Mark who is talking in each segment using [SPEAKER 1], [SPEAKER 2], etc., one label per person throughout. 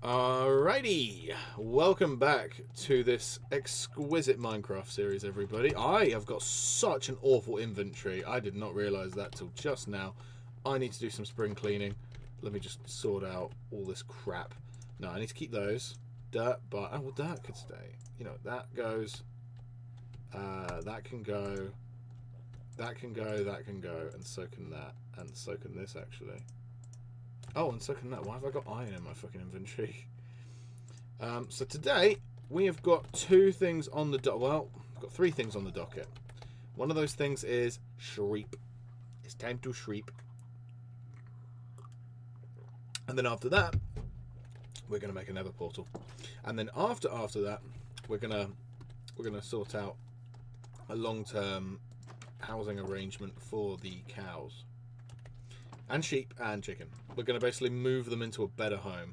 [SPEAKER 1] Alrighty, welcome back to this exquisite Minecraft series, everybody. I have got such an awful inventory. I did not realise that till just now. I need to do some spring cleaning. Let me just sort out all this crap. No, I need to keep those. Dirt, but oh, well, dirt could stay. You know, that goes. That can go. That can go. That can go, and so can that, and so can this actually. Oh, and so can that. Why have I got iron in my fucking inventory? So today, we have got two things on the docket. Well, we've got three things on the docket. One of those things is shreep. It's time to shreep. And then after that, we're going to make a nether portal. And then after that, we're gonna sort out a long-term housing arrangement for the cows. And sheep and chicken. We're going to basically move them into a better home.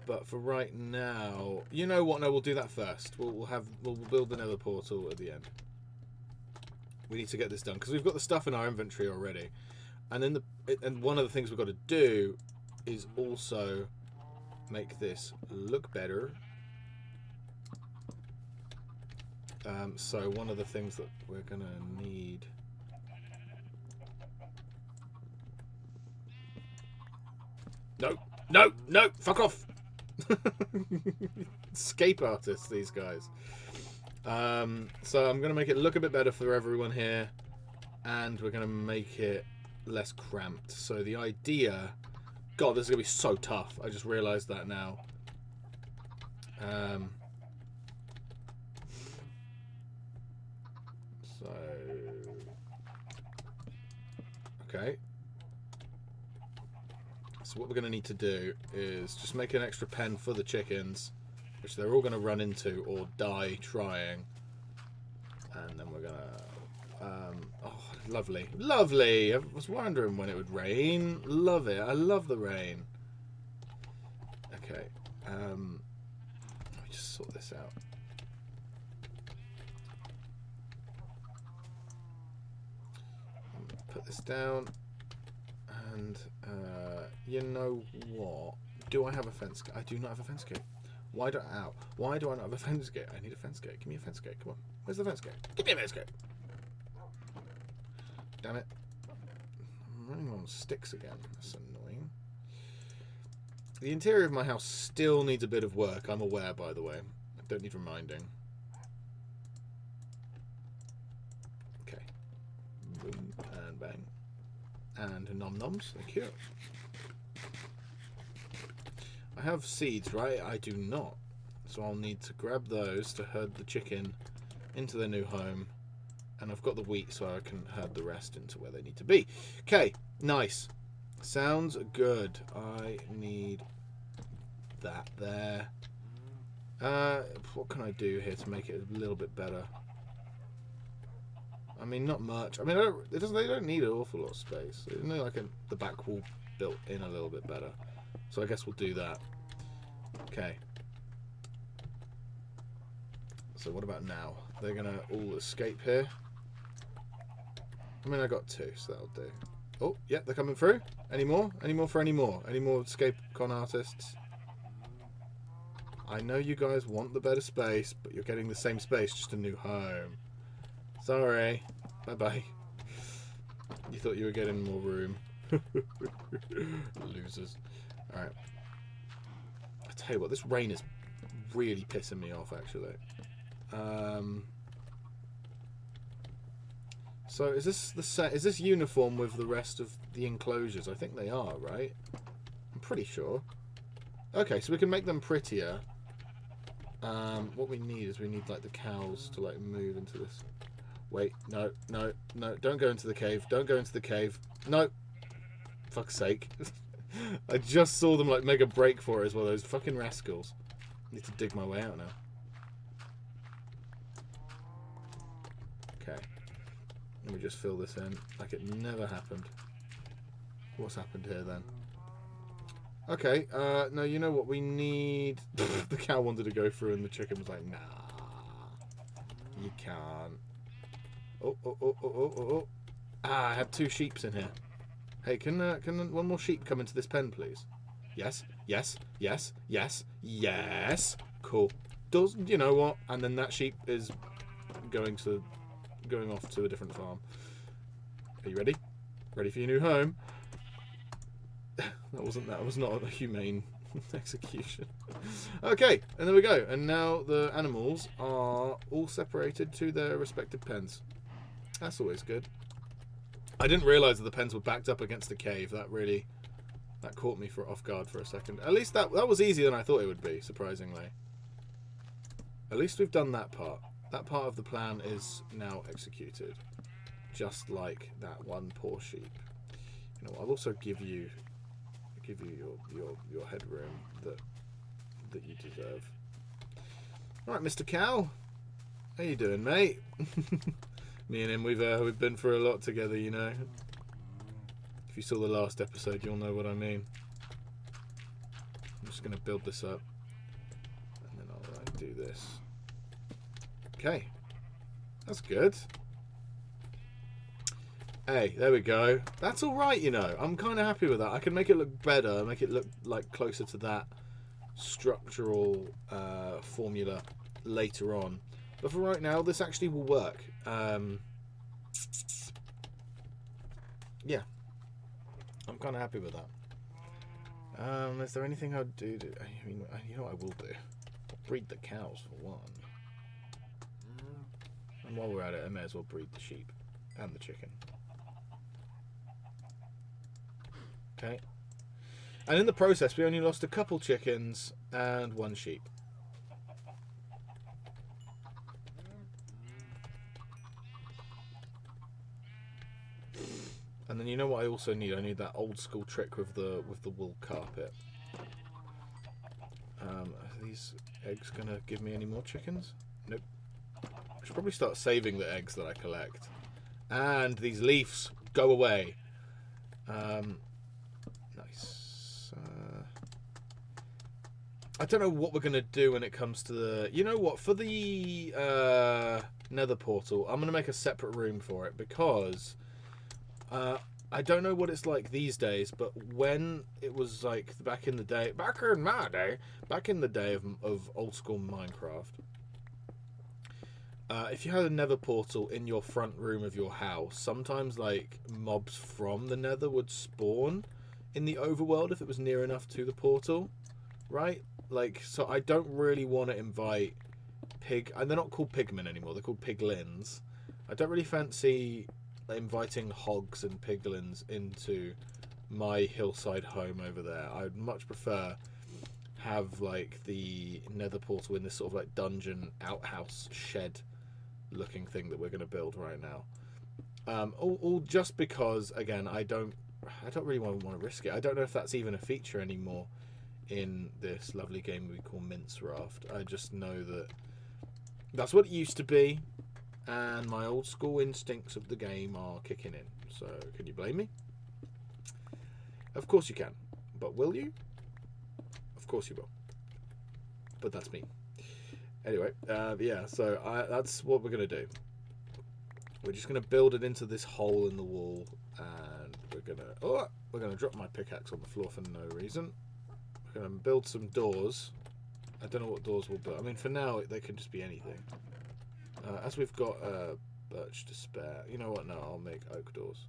[SPEAKER 1] But for right now, you know what? No, we'll do that first. We'll build another portal at the end. We need to get this done because we've got the stuff in our inventory already. And then one of the things we've got to do is also make this look better. So one of the things that we're going to need. No, fuck off. Escape artists, these guys. So I'm going to make it look a bit better for everyone here, and we're going to make it less cramped. So the idea, God, this is going to be so tough. I just realized that now. Okay. So what we're going to need to do is just make an extra pen for the chickens, which they're all going to run into or die trying. And then we're going to... oh, lovely. I was wondering when it would rain. Love it. I love the rain. Okay. Let me just sort this out. Put this down. And, you know what? Do I have a fence gate? I do not have a fence gate. Why do I not have a fence gate? I need a fence gate. Give me a fence gate. Come on. Where's the fence gate? Give me a fence gate. Damn it. I'm running on sticks again. That's annoying. The interior of my house still needs a bit of work. I'm aware, by the way. I don't need reminding. Okay. Boom and bang. And nom-noms, thank you. I have seeds, right? I do not. So I'll need to grab those to herd the chicken into their new home. And I've got the wheat so I can herd the rest into where they need to be. Okay, nice. Sounds good. I need that there. What can I do here to make it a little bit better? I mean, not much. I mean, they don't need an awful lot of space. They need like the back wall built in a little bit better. So I guess we'll do that. Okay. So what about now? They're gonna all escape here. I mean, I got two, so that'll do. Oh, yeah, they're coming through. Any more? Any more for any more? Any more escape con artists? I know you guys want the better space, but you're getting the same space, just a new home. Sorry. Bye-bye. You thought you were getting more room. Losers. Alright. I tell you what, this rain is really pissing me off, actually. So is this the set? Is this uniform with the rest of the enclosures? I think they are, right? I'm pretty sure. Okay, so we can make them prettier. What we need is like the cows to like move into this. Wait, no, don't go into the cave. Don't go into the cave. No. Fuck's sake. I just saw them like make a break for it as well, those fucking rascals. I need to dig my way out now. Okay. Let me just fill this in like it never happened. What's happened here then? Okay, no, you know what we need? The cow wanted to go through and the chicken was like, nah. You can't. Oh. Ah, I have two sheeps in here. Hey, can one more sheep come into this pen, please? Yes, yes, yes, yes, yes. Cool. Does you know what? And then that sheep is going off to a different farm. Are you ready? Ready for your new home? That was not a humane execution. Okay, and there we go. And now the animals are all separated to their respective pens. That's always good. I didn't realise that the pens were backed up against a cave. That caught me off guard for a second. At least that was easier than I thought it would be, surprisingly. At least we've done that part. That part of the plan is now executed. Just like that one poor sheep. You know, I'll also give you your headroom that you deserve. Alright, Mr. Cow. How you doing, mate? Me and him, we've been through a lot together, you know. If you saw the last episode, you'll know what I mean. I'm just going to build this up. And then I'll do this. Okay. That's good. Hey, there we go. That's alright, you know. I'm kind of happy with that. I can make it look better, make it look like closer to that structural formula later on. But for right now, this actually will work. Yeah. I'm kind of happy with that. Is there anything I'd do? I mean, you know what I will do? I'll breed the cows for one. And while we're at it, I may as well breed the sheep and the chicken. Okay. And in the process, we only lost a couple chickens and one sheep. And then you know what I also need? I need that old school trick with the wool carpet. Are these eggs gonna give me any more chickens? Nope. I should probably start saving the eggs that I collect. And these leaves go away. Nice. I don't know what we're gonna do when it comes to the. You know what? For the Nether portal, I'm gonna make a separate room for it because. I don't know what it's like these days, but when it was like back in the day of old school Minecraft, if you had a Nether portal in your front room of your house, sometimes like mobs from the Nether would spawn in the overworld if it was near enough to the portal, right? Like, so I don't really want to invite and they're not called pigmen anymore, they're called piglins. I don't really fancy inviting hogs and piglins into my hillside home over there. I'd much prefer have like the Nether portal in this sort of like dungeon outhouse shed looking thing that we're going to build right now. All just because, again, I don't really want to risk it. I don't know if that's even a feature anymore in this lovely game we call Mince Raft. I just know that that's what it used to be. And my old school instincts of the game are kicking in. So, can you blame me? Of course you can. But will you? Of course you will. But that's me. Anyway, yeah, so that's what we're going to do. We're just going to build it into this hole in the wall. And we're going to drop my pickaxe on the floor for no reason. We're going to build some doors. I don't know what doors we'll build. I mean, for now, they can just be anything. As we've got birch to spare, you know what? No, I'll make oak doors.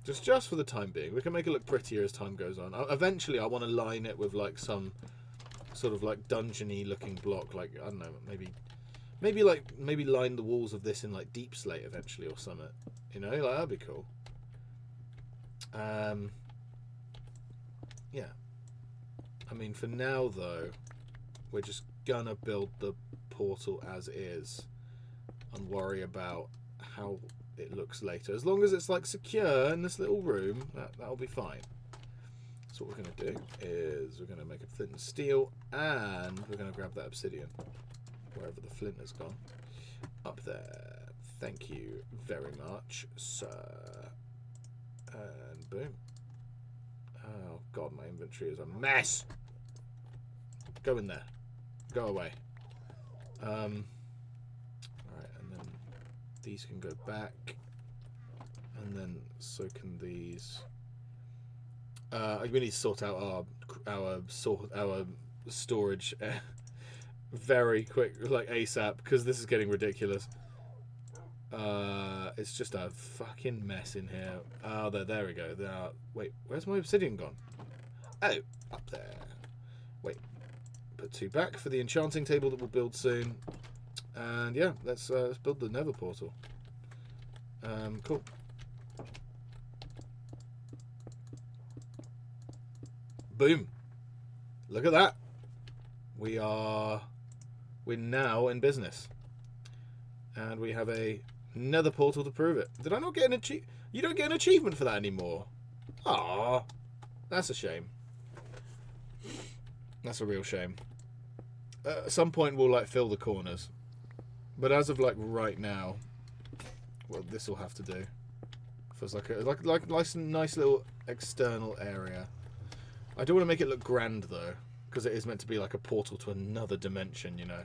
[SPEAKER 1] Just for the time being, we can make it look prettier as time goes on. Eventually, I want to line it with like some sort of like dungeony looking block, like I don't know, maybe line the walls of this in like deep slate eventually or something. You know, like that'd be cool. Yeah. I mean, for now though, we're just gonna build the portal as is and worry about how it looks later. As long as it's like secure in this little room, that'll be fine. So what we're gonna do is we're gonna make a flint and steel, and we're gonna grab that obsidian wherever the flint has gone. Up there. Thank you very much, sir. And boom. Oh god, my inventory is a mess. Go in there. Go away. Alright, and then these can go back. And then so can these. We need to sort out our storage very quick, like ASAP, because this is getting ridiculous. It's just a fucking mess in here. Oh, there we go. Wait, where's my obsidian gone? Oh, up there. Wait, put 2 back for the enchanting table that we'll build soon. And yeah, let's build the Nether portal. Cool. Boom. Look at that. We're now in business. And we have a Nether portal to prove it. Did I not get an achievement? You don't get an achievement for that anymore. Ah, that's a shame. That's a real shame. At some point we'll like fill the corners. But as of like right now, well, this will have to do. Feels like a nice little external area. I do want to make it look grand though, because it is meant to be like a portal to another dimension, you know.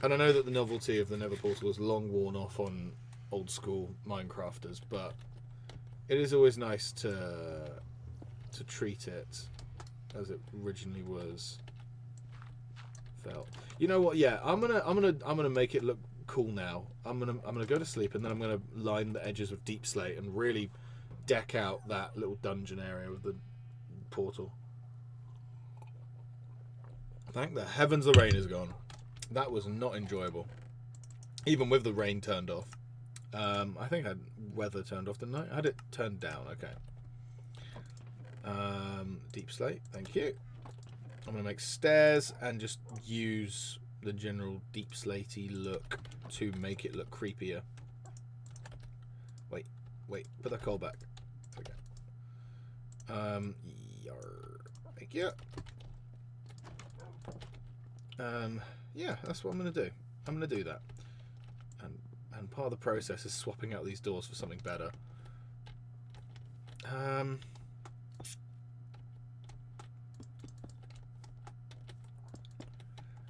[SPEAKER 1] And I know that the novelty of the Nether portal is long worn off on old school Minecrafters, but it is always nice to treat it as it originally was felt. You know what? Yeah, I'm gonna make it look cool now. I'm gonna go to sleep, and then I'm gonna line the edges with deep slate and really deck out that little dungeon area with the portal. Thank the heavens the rain is gone. That was not enjoyable, even with the rain turned off. I think I had weather turned off, didn't I? I had it turned down. Okay. Deep slate, thank you. I'm going to make stairs and just use the general deep slatey look to make it look creepier. Wait, put that coal back. Okay. Thank you. Yeah, that's what I'm going to do. I'm going to do that. And part of the process is swapping out these doors for something better.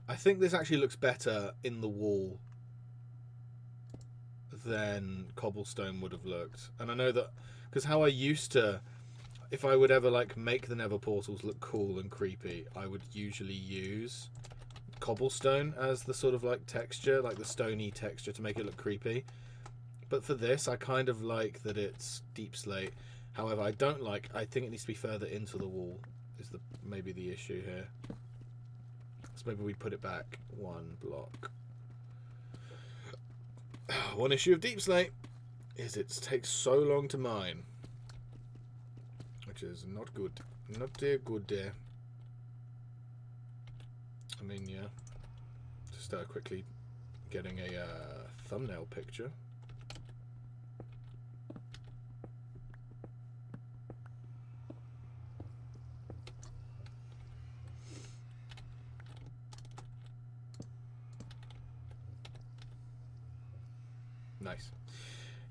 [SPEAKER 1] I think this actually looks better in the wall than cobblestone would have looked. And I know that because how I used to, if I would ever like make the Nether portals look cool and creepy, I would usually use cobblestone as the sort of like texture, like the stony texture, to make it look creepy. But for this, I kind of like that it's deep slate. However, I think it needs to be further into the wall is maybe the issue here. So maybe we put it back 1 block. One issue of deep slate is it takes so long to mine, which is not good. Not good there. I mean, yeah. Just quickly getting a thumbnail picture. Nice.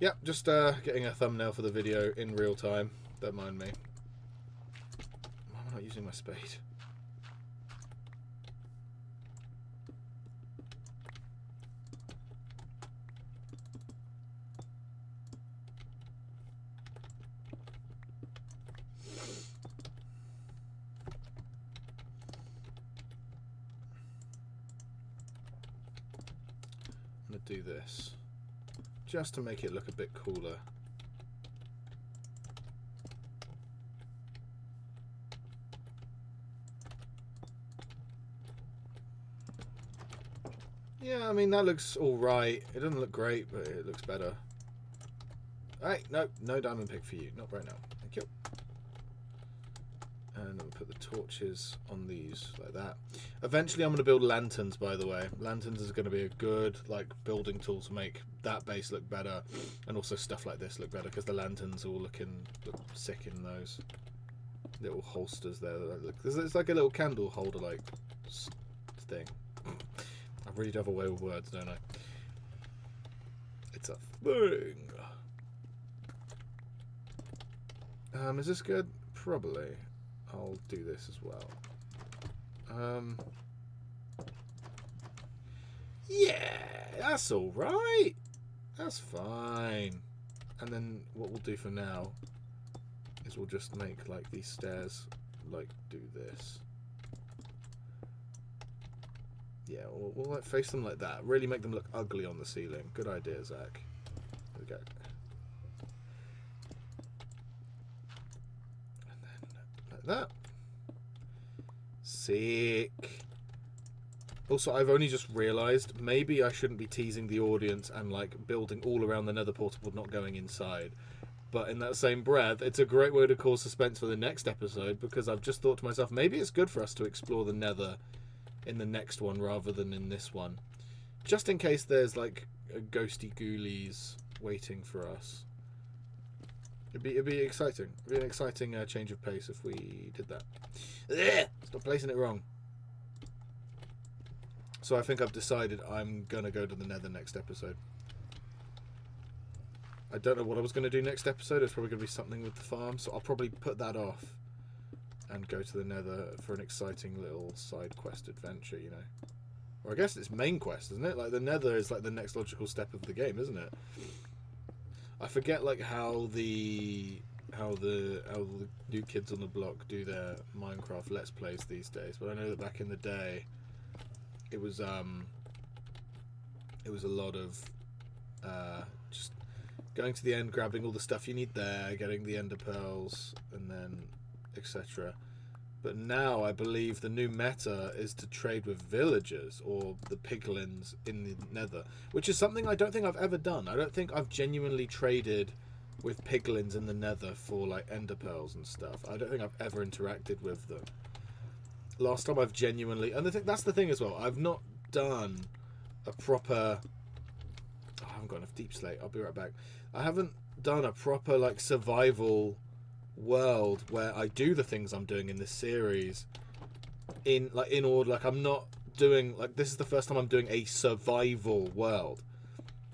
[SPEAKER 1] Yep, just getting a thumbnail for the video in real time. Don't mind me. Why am I not using my spade? I'm going to do this just to make it look a bit cooler. Yeah, I mean, that looks alright. It doesn't look great, but it looks better. Hey, no diamond pick for you. Not right now. Thank you. And we'll put the torches on these like that. Eventually I'm going to build lanterns, by the way. Lanterns is going to be a good like building tool to make that base look better, and also stuff like this look better, because the lanterns all look sick in those little holsters there. It's like a little candle holder like thing. I really do have a way with words, don't I? It's a thing. Is this good? Probably. I'll do this as well. Yeah, that's all right. That's fine. And then what we'll do for now is because we'll just make like these stairs like do this. Yeah, we'll like face them like that. Really make them look ugly on the ceiling. Good idea, Zach. There we go. And then like that. Sick. Also, I've only just realised maybe I shouldn't be teasing the audience and like building all around the nether portal, not going inside. But in that same breath, it's a great way to cause suspense for the next episode, because I've just thought to myself, maybe it's good for us to explore the nether in the next one rather than in this one. Just in case there's like ghosty ghoulies waiting for us. It'd be exciting. It'd be an exciting change of pace if we did that. Ugh! Stop placing it wrong. So I think I've decided I'm going to go to the nether next episode. I don't know what I was going to do next episode. It's probably going to be something with the farm. So I'll probably put that off and go to the nether for an exciting little side quest adventure, you know. Or I guess it's main quest, isn't it? Like the nether is like the next logical step of the game, isn't it? I forget like how the new kids on the block do their Minecraft Let's Plays these days, but I know that back in the day it was a lot of just going to the end, grabbing all the stuff you need there, getting the ender pearls, and then etc. But now I believe the new meta is to trade with villagers or the piglins in the nether, which is something I don't think I've ever done. I don't think I've genuinely traded with piglins in the nether for like ender pearls and stuff. I don't think I've ever interacted with them. Last time I've genuinely, and I think that's the thing as well, I've not done a proper, oh, I haven't got enough deep slate, I'll be right back. I haven't done a proper like survival world where I do the things I'm doing in this series in order. Like I'm not doing, like, this is the first time I'm doing a survival world.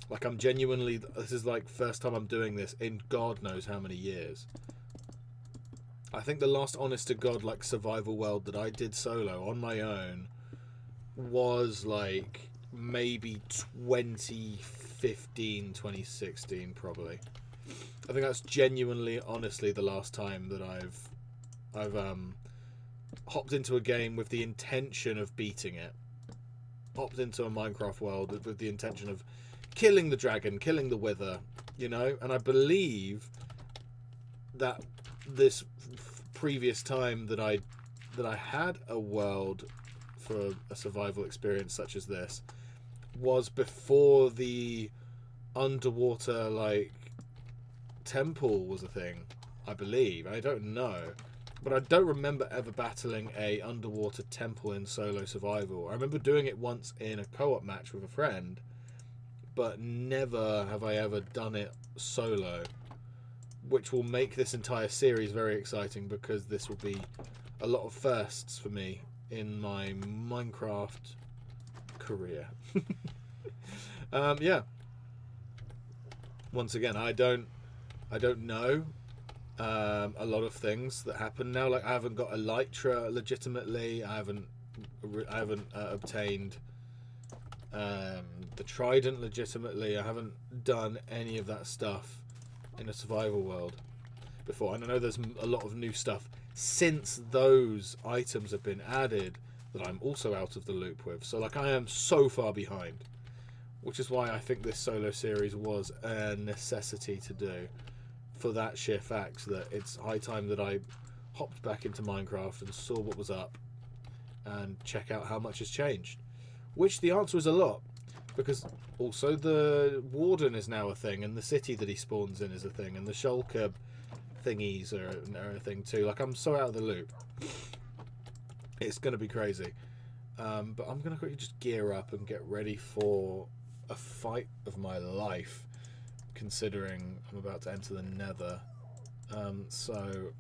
[SPEAKER 1] Like I'm genuinely, this is like first time I'm doing this in God knows how many years. I think the last honest to God like survival world that I did solo on my own was like maybe 2015, 2016 probably. I think that's genuinely, honestly, the last time that I've hopped into a game with the intention of beating it. Hopped into a Minecraft world with the intention of killing the dragon, killing the wither, you know. And I believe that this previous time that I had a world for a survival experience such as this was before the underwater like temple was a thing, I believe. I don't know, but I don't remember ever battling a underwater temple in solo survival. I remember doing it once in a co-op match with a friend, but never have I ever done it solo, which will make this entire series very exciting because this will be a lot of firsts for me in my Minecraft career. Yeah, once again, I don't know a lot of things that happen now. Like I haven't got elytra legitimately. I haven't obtained the trident legitimately. I haven't done any of that stuff in a survival world before. And I know there's a lot of new stuff since those items have been added that I'm also out of the loop with. So like I am so far behind, which is why I think this solo series was a necessity to do. For that sheer fact that it's high time that I hopped back into Minecraft and saw what was up and check out how much has changed. Which the answer is a lot, because also the warden is now a thing, and the city that he spawns in is a thing, and the shulker thingies are a thing too. Like I'm so out of the loop. It's going to be crazy. But I'm going to quickly just gear up and get ready for a fight of my life, considering I'm about to enter the nether. So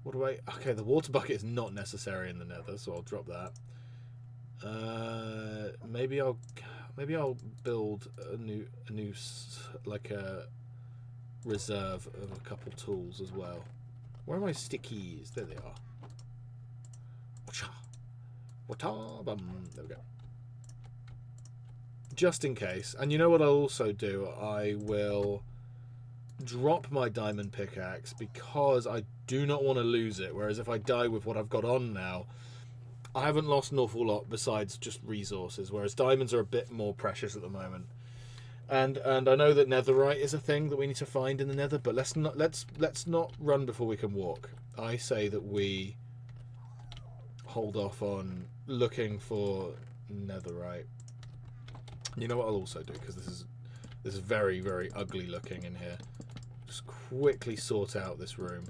[SPEAKER 1] what do I... Okay, the water bucket is not necessary in the nether, so I'll drop that. Maybe I'll build a new like a reserve of a couple tools as well. Where are my stickies? There they are. There we go. Just in case. And you know what I'll also do? I will drop my diamond pickaxe because I do not want to lose it. Whereas if I die with what I've got on now, I haven't lost an awful lot besides just resources. Whereas diamonds are a bit more precious at the moment. And I know that netherite is a thing that we need to find in the nether, but let's not run before we can walk. I say that we hold off on looking for netherite. You know what I'll also do, because this is very, very ugly looking in here. Just quickly sort out this room.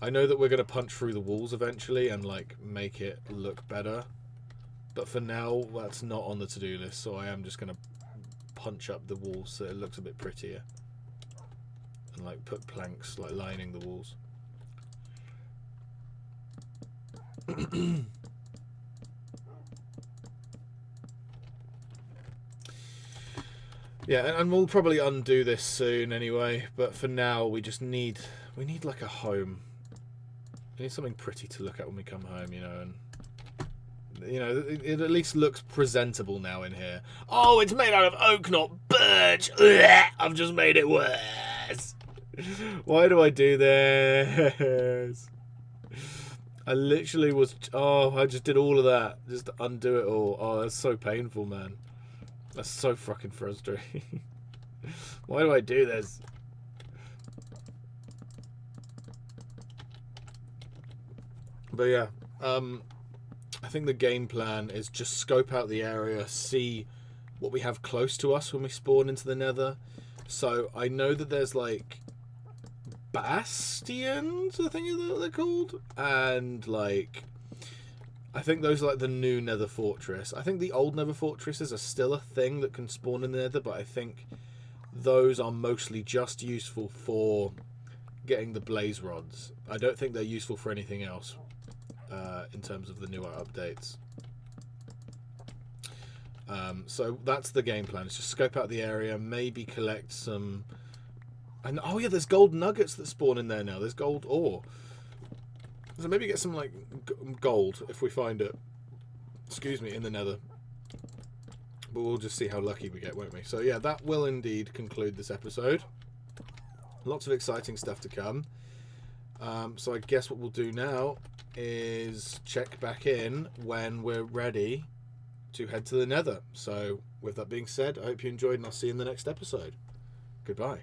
[SPEAKER 1] I know that we're going to punch through the walls eventually and like make it look better, but for now that's not on the to-do list, so I am just going to punch up the walls so it looks a bit prettier and like put planks like lining the walls. Yeah, and we'll probably undo this soon anyway, but for now we need like a home. We need something pretty to look at when we come home, you know, and you know, it at least looks presentable now in here. Oh, it's made out of oak, not birch. Ugh, I've just made it worse. Why do I do this? I literally was... Oh, I just did all of that. Just to undo it all. Oh, that's so painful, man. That's so fucking frustrating. Why do I do this? But yeah, I think the game plan is just scope out the area, see what we have close to us when we spawn into the nether. So I know that there's like bastions, I think is what they're called, and like I think those are like the new nether fortress. I think the old nether fortresses are still a thing that can spawn in the nether, but I think those are mostly just useful for getting the blaze rods. I don't think they're useful for anything else in terms of the newer updates. So that's the game plan. It's just scope out the area, maybe collect some... And oh yeah, there's gold nuggets that spawn in there now. There's gold ore. So maybe get some like gold if we find it. Excuse me, in the nether. But we'll just see how lucky we get, won't we? So yeah, that will indeed conclude this episode. Lots of exciting stuff to come. So I guess what we'll do now is check back in when we're ready to head to the nether. So with that being said, I hope you enjoyed and I'll see you in the next episode. Goodbye.